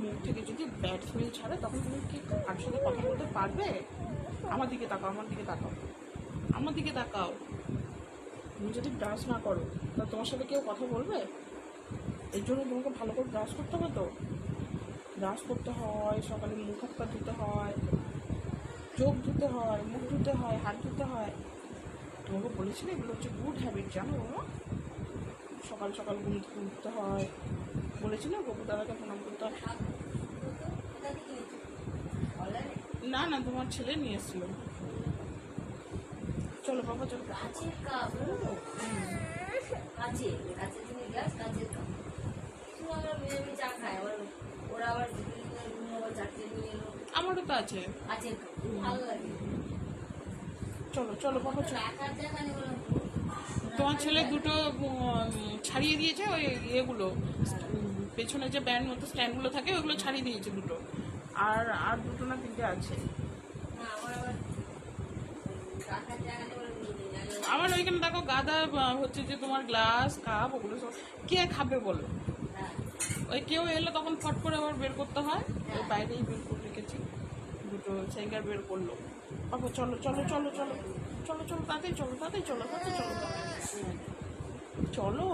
মুখ থেকে যদি ব্যাড স্মেল ছাড়ে তখন তুমি কি কার সাথে কথা বলতে পারবে? আমার দিকে তাকাও, আমার দিকে তাকাও, আমার দিকে তাকাও। তুমি যদি ব্রাশ না করো তা তোমার সাথে কেউ কথা বলবে? এর জন্য তোমাকে ভালো করে ব্রাশ করতে হবে তো। ব্রাশ করতে হয়, সকালে মুখ হাত পা ধুতে হয়, চোখ ধুতে হয়, মুখ ধুতে হয়, হাত ধুতে হয়। তোমাকে বলেছিলে এগুলো হচ্ছে গুড হ্যাবিট, জানো বাবা? সকাল সকাল ঘুম থেকে উঠতে হয়, বলেছিল গপু দাদাকে প্রণাম করতে হয়। না না, তোমার ছেলে নিয়ে এসেছিল। চলো বাবা চলো। কাচের কাপ কাচের কাচের জিনিস গ্লাস কাচের কাপ আমি চা খাই আবার ওরা আবার আবার চারটে নিয়ে এলো। আমারও তো আছে কাচের কাপ ভালো লাগে। চলো চলো বাবা চলো। রাখার জায়গা নেই বললাম। তোমার ছেলে দুটো ছাড়িয়ে দিয়েছে, ওই ইয়েগুলো পেছনে যে ব্যান্ড মতো স্ট্যান্ডগুলো থাকে ওইগুলো ছাড়িয়ে দিয়েছে দুটো, আর আর দুটো না তিনটে আছে। না আমার আবার রাখার জায়গা নেই বলে নিয়ে নিই। আমার ওইখানে দেখো গাদা হচ্ছে যে তোমার গ্লাস কাপ ওগুলো সব কে খাবে বলো? হ্যাঁ ওই কেউ এলে তখন ফট করে আবার বের করতে হয়। ওই বাইরেই বের করে রেখেছি, দুটো সেঙ্গার বের করলো। বাবা চলো চলো চলো চলো চলো চলো, তাড়াতাড়ি চলো, তাড়াতাড়ি চলো, তাড়াতাড়ি চলো, চলো।